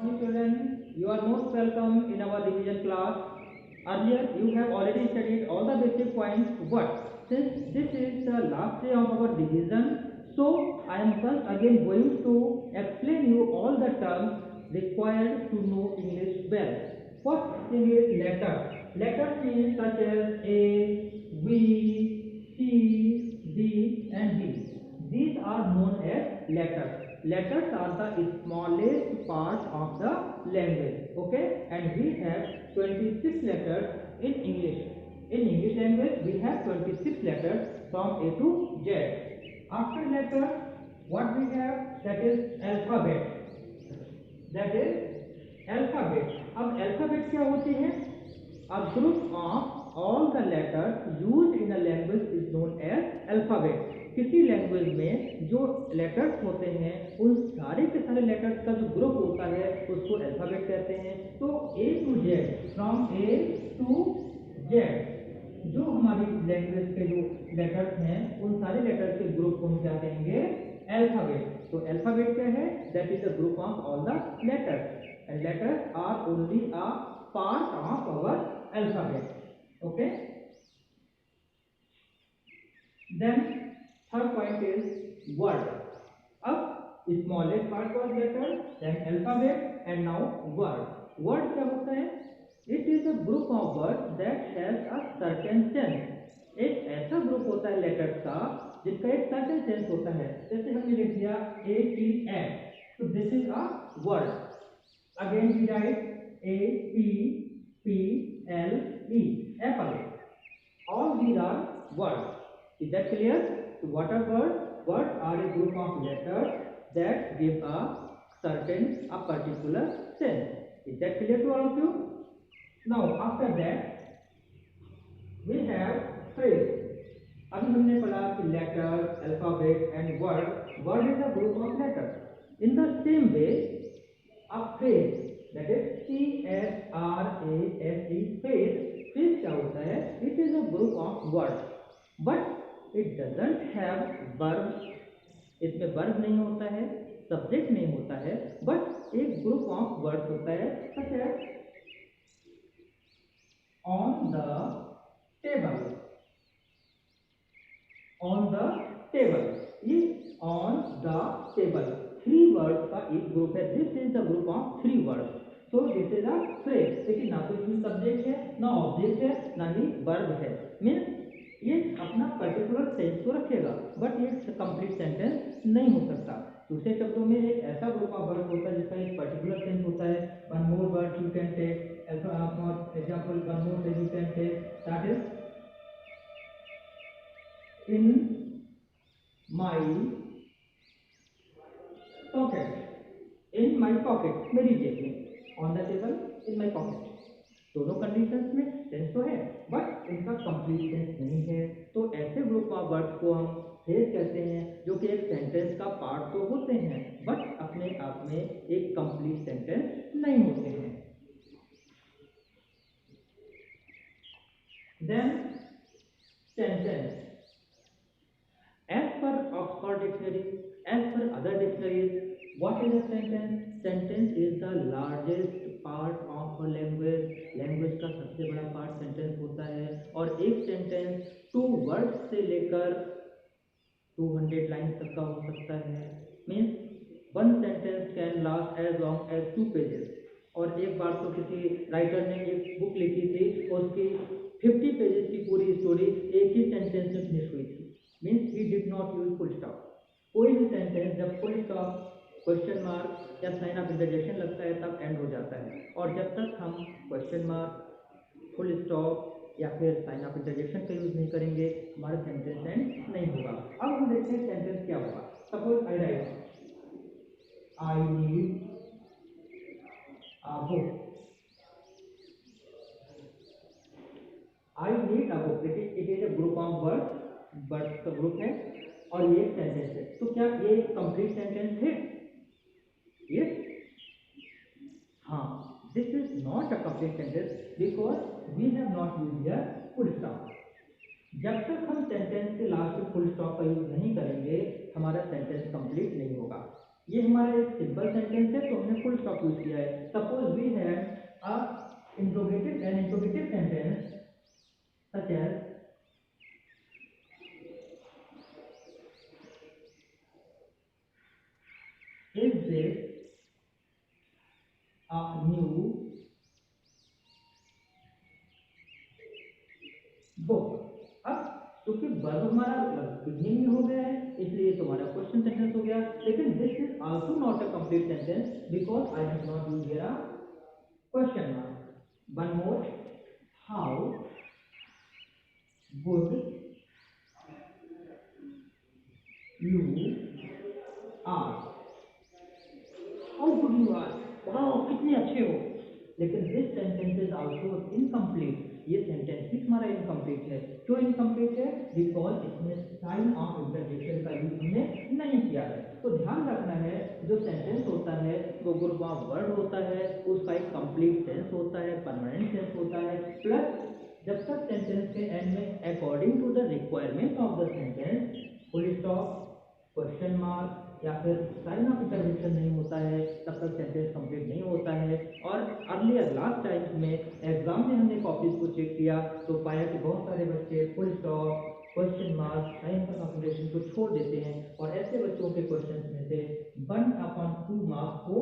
Morning children, you are most welcome in our division class. Earlier you have already studied all the basic points, but since this is the last day of our division, so I am first again going to explain you all the terms required to know English well. First thing is letter. Letters means such as A, V, C, D and D. These are known as letters. Letters are the smallest part of the language, okay, and we have 26 letters in English. In English language we have 26 letters from A to Z. After letters, what we have, that is alphabet. That is alphabet. अब alphabet क्या होती है? A group of all the letters used in a language is known as alphabet. किसी language में जो letters होते हैं उन सारे के सारे लेटर्स का जो ग्रुप होता है उसको अल्फाबेट कहते हैं. तो A to Z, from A to Z, जो हमारी लैंग्वेज के जो लेटर्स हैं उन सारे लेटर्स के ग्रुप को हम क्या कहेंगे? अल्फाबेट. तो अल्फाबेट क्या है? That is the group of all the letters, and letters are only a part of our alphabet. Okay, then third point is word. अब smallest part was letter, then alphabet, and now word. Word क्या होता है? It is a group of words that has a certain sense. एक ऐसा group होता है letters का जिसका एक certain sense होता है. जैसे हमने लिख दिया APL, so this is a word. Again we write APPLE, apple. All these are words. Is that clear? So what are words? Words are a group of letters that give a particular sense. Is that clear to all of you? Now after that we have phrase. अभी हमने पढ़ा कि letter, alphabet and word. Word is a group of letters. In the same way, a phrase, that is PHRASE, phrase क्या होता है? It is a group of words, but it doesn't have verb. इसमें verb नहीं होता है, subject नहीं होता है, बट एक ग्रुप ऑफ वर्ड्स होता है, such as on the table. On the table, ये on the table three words का एक ग्रुप है. This is the group of three words. So this is a phrase. देखिए ना तो इसमें सब्जेक्ट है, ना ऑब्जेक्ट है, ना ही वर्ब है. मीन्स ये अपना पर्टिकुलर सेंस तो रखेगा बट ये कंप्लीट सेंटेंस नहीं हो सकता. दूसरे शब्दों में एक ऐसा ग्रुप ऑफ वर्ड होता है जिसका एक पर्टिकुलर सेंस होता है. One more word you can take, for example one more word you can take, that is in my pocket. In my pocket, मेरी जेब में. On the table, in my pocket. दोनों कंडीशंस में sense तो है but इनका complete sense नहीं है. तो ऐसे ग्रुप ऑफ वर्ड्स को हम फ्रेज कहते हैं जो कि एक सेंटेंस का पार्ट तो होते हैं बट अपने आप में एक कंप्लीट सेंटेंस नहीं होते हैं. Then sentence. As per Oxford dictionary, as per other dictionaries, what is a sentence? Sentence is the largest part of a language. Language का सबसे बड़ा पार्ट सेंटेंस होता है और एक सेंटेंस 2 वर्ड्स से लेकर 200 लाइन्स तक का हो सकता है. Means one sentence can last as long as 2 pages. और एक बार तो किसी राइटर ने एक बुक लिखी थी और उसकी 50 पेजेस की पूरी स्टोरी एक ही सेंटेंस में फिनिश हुई थी. Means he did not use full stop. कोई भी सेंटेंस जब फुल स्टॉप, क्वेश्चन मार्क या साइन ऑफ इंटरजेक्शन लगता है तब एंड हो जाता है. और जब तक हम क्वेश्चन मार्क, फुल स्टॉप या फिर साइन ऑफ इंटरजेक्शन का यूज नहीं करेंगे हमारा सेंटेंस एंड नहीं होगा. अब हम देखते हैं सेंटेंस क्या होगा. Suppose I right I need a book. I need a book, it is a group of words का ग्रुप है और ये एक सेंटेंस है. तो क्या ये कंप्लीट सेंटेंस है? Yes? हाँ, this is not a complete sentence because we have not used here full stop. जब तक हम सेंटेंस के लास्ट में फुल स्टॉप का यूज नहीं करेंगे हमारा सेंटेंस कंप्लीट नहीं होगा. ये हमारा एक सिंपल सेंटेंस है तो हमने फुल स्टॉप यूज किया है। Suppose we have a interrogative sentence such as is this a new book. अब क्योंकि वर्ब हमारा बिगनिंग में हो गया है इसलिए तुम्हारा क्वेश्चन सेंटेंस हो गया, लेकिन this is also not a complete sentence because I have not used here a question mark. One more, how good you are. How good you are, wow कितने अच्छे हो। लेकिन this sentence is also incomplete. ये sentence भी हमारा incomplete है। क्यों incomplete है? बिकॉज इसमें साइन ऑफ इंटरजेक्शन का यूज हमने नहीं किया है। तो ध्यान रखना है जो सेंटेंस होता है वो ग्रुप ऑफ वर्ड होता है, उसका एक कंप्लीट सेंस होता है, परमानेंट सेंस होता है, प्लस जब तक सेंटेंस के एंड में according to the requirement of the sentence full stop, question mark या फिर साइन ऑफ इंटरजेक्शन नहीं होता है तब तक सेंटेंस कंप्लीट नहीं होता है। और अर्लियर लास्ट टाइम में एग्जाम में हमने कॉपीज को चेक किया तो पाया कि बहुत सारे बच्चे full stop, question mark, sign of interjection को छोड़ देते हैं और ऐसे बच्चों के क्वेश्चन में से 1/2 मार्क्स को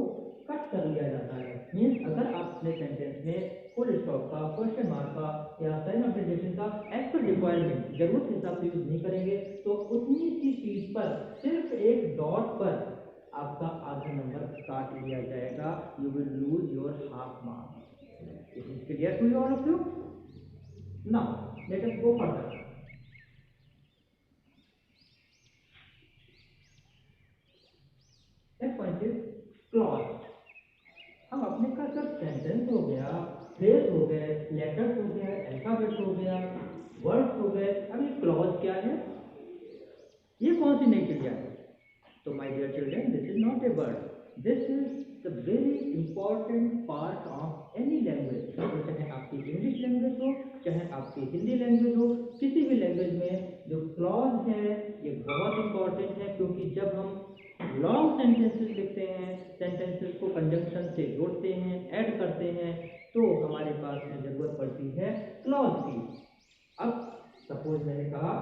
कट कर लिया जाता है। मीन्स अगर आप अपने सेंटेंस में फुल स्टॉप का, क्वेश्चन मार्क का या साइन ऑफ इंटरजेक्शन का एज पर रिक्वायरमेंट जरूरत के हिसाब से यूज नहीं करेंगे तो उतनी सी चीज पर सिर्फ एक डॉट पर आपका आधा नंबर काट लिया जाएगा। You will lose your half marks. It is clear to all of you? Now let us go further. Next point is clause. हम अपने का सब सेंटेंस हो गया, फ्रेज हो गए, लेटर्स हो गया, अल्फाबेट हो गया, वर्ड्स हो गए, अब ये क्लॉज क्या है? ये कौन सी नई क्रिया है? तो my dear children, this is not a word, this is the very important part of any language. तो चाहे आपकी इंग्लिश लैंग्वेज हो, चाहे आपकी हिंदी लैंग्वेज हो, किसी भी लैंग्वेज में जो क्लॉज है ये बहुत इंपॉर्टेंट है क्योंकि जब हम लॉन्ग सेंटेंसेस लिखते हैं, सेंटेंसेस को कंजंक्शन से जोड़ते हैं, ऐड करते हैं तो हमारे पास में जरूरत पड़ती है क्लॉज की। अब सपोज मैंने कहा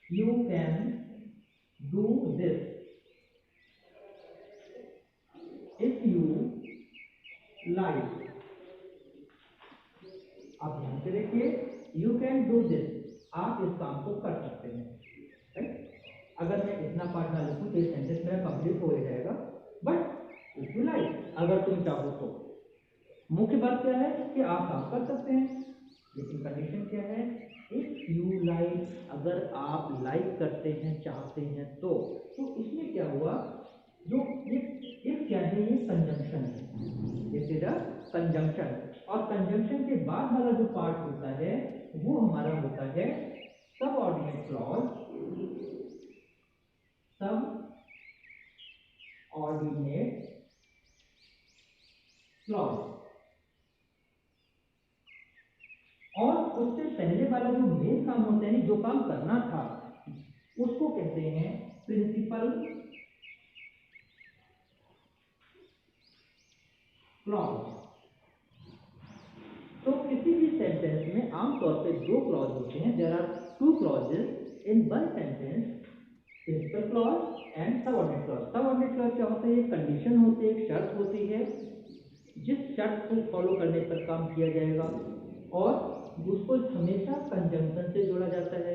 you can do this if you like. आप ध्यान से देखिए, यू कैन डू दिस, आप इस काम को कर सकते हैं, राइट? अगर मैं इतना पार्ट ना लिखूं तो ये सेंटेंस मेरा कंप्लीट हो जाएगा, बट इफ यू लाइक, अगर तुम चाहो तो। मुख्य बात क्या है कि आप काम कर सकते हैं, लेकिन कंडीशन क्या है? इफ यू लाइक, अगर आप लाइक करते हैं, चाहते हैं तो इसमें क्या हुआ? जो ये क्या है? ये कंजंक्शन है, दिस इज अ कंजंक्शन। और कंजंक्शन के बाद वाला जो पार्ट होता है वो हमारा होता है सबऑर्डिनेट क्लॉज, सब ऑर्डिनेट क्लॉज। और उससे पहले वाला जो मेन काम होता है, जो काम करना था, उसको कहते हैं प्रिंसिपल क्लॉज। तो किसी भी सेंटेंस में आमतौर पे दो क्लॉज होते हैं। There are two clauses in one sentence, principal clause and subordinate clause. Subordinate clause क्या होता है? एक कंडीशन होती है, एक शर्त होती है, जिस शर्त को फॉलो करने पर काम किया जाएगा और उसको हमेशा कंजंक्शन से जोड़ा जाता है।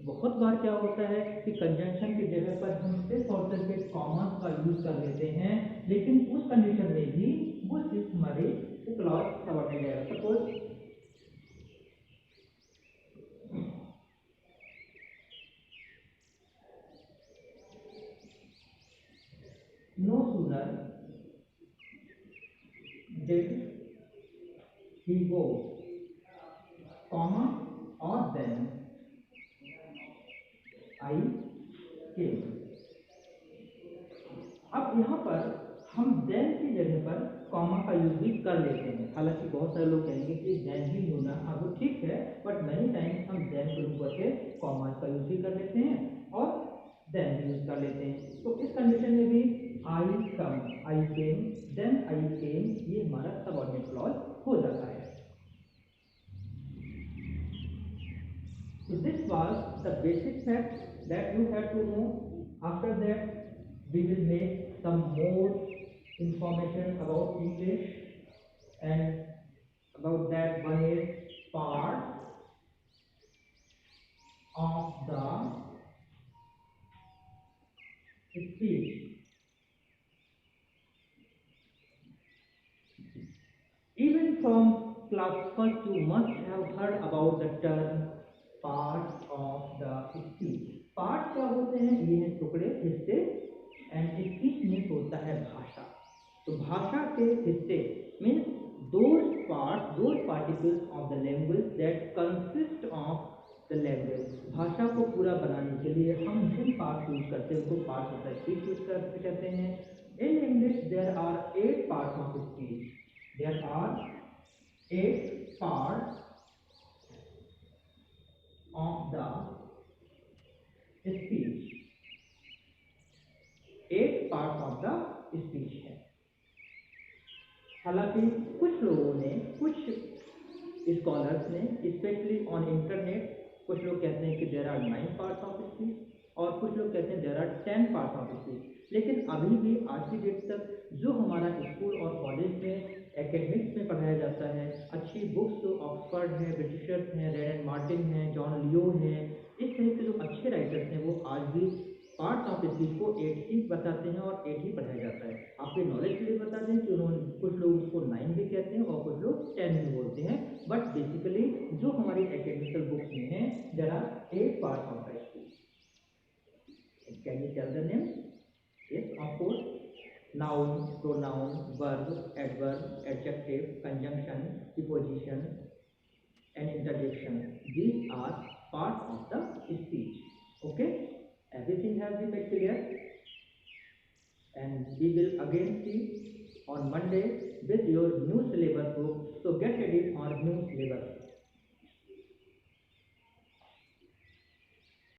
बहुत बार क्या होता है कि कंजंक्शन की जगह पर हम सिर्फ और सिर्फ एक कॉमा का यूज कर लेते हैं, लेकिन उस कंडीशन में भी वो चीज हमारे क्लॉज सबऑर्डिनेट जाएगा। Suppose no sooner did he go, comma, or then I came। अब यहाँ पर हम then की जगह पर कॉमा का यूज भी कर लेते हैं। हालांकि बहुत सारे लोग कहेंगे कि then ही होना, हाँ वो ठीक है, बट मैनी टाइम्स हम then को यूज करके कॉमा का यूज भी कर लेते हैं और then भी यूज कर लेते हैं। तो इस कंडीशन में भी आई कम, आई केम, देन आई केम, ये हमारा सबऑर्डिनेट क्लॉज हो जाता है। So this was the basic facts that you have to know. After that, we will make some more information about English, and about that one is part of the speech. Even from class first, you must have heard about the term part of the speech. Part क्या होते हैं? ये हैं टुकड़े, हिस्से, and speech means होता है भाषा। तो भाषा के हिस्से means those parts, those particles of the language that consist of the language। भाषा को पूरा बनाने के लिए हम जिन पार्ट यूज करते हैं उनको part of the speech use कहते हैं। In English there are 8 parts of speech. There are 8 parts of the speech। 8 parts of the speech है। हालांकि कुछ लोगों ने, कुछ स्कॉलर्स ने, स्पेशली ऑन इंटरनेट, कुछ लोग कहते हैं कि there are 9 parts of speech और कुछ लोग कहते हैं there are 10 parts of speech. लेकिन अभी भी आज की डेट तक जो हमारा स्कूल और कॉलेज में एकेडमिक्स में पढ़ाया जाता है, अच्छी बुक्स जो ऑक्सफर्ड है, ब्रिटिशर्स हैं, रेड एंड मार्टिन हैं, जॉन लियो हैं, इस तरह के जो अच्छे राइटर्स हैं वो आज भी पार्ट्स ऑफ स्पीच को 8 ही बताते हैं और 8 ही पढ़ाया जाता है। आपके नॉलेज के लिए बता दें कि उन्होंने, कुछ लोग उसको 9 भी कहते हैं और कुछ लोग 10 भी बोलते हैं, बट बेसिकली जो हमारी एकेडमिकल बुक्स में है there are 8 parts of the speech. Can you tell the name? Yes, of course. Noun, pronoun, verb, adverb, adjective, conjunction, preposition, and interjection. These are parts of the speech. Okay? Everything has been made clear, and we will again see on Monday with your new syllabus book. So get ready for new syllabus.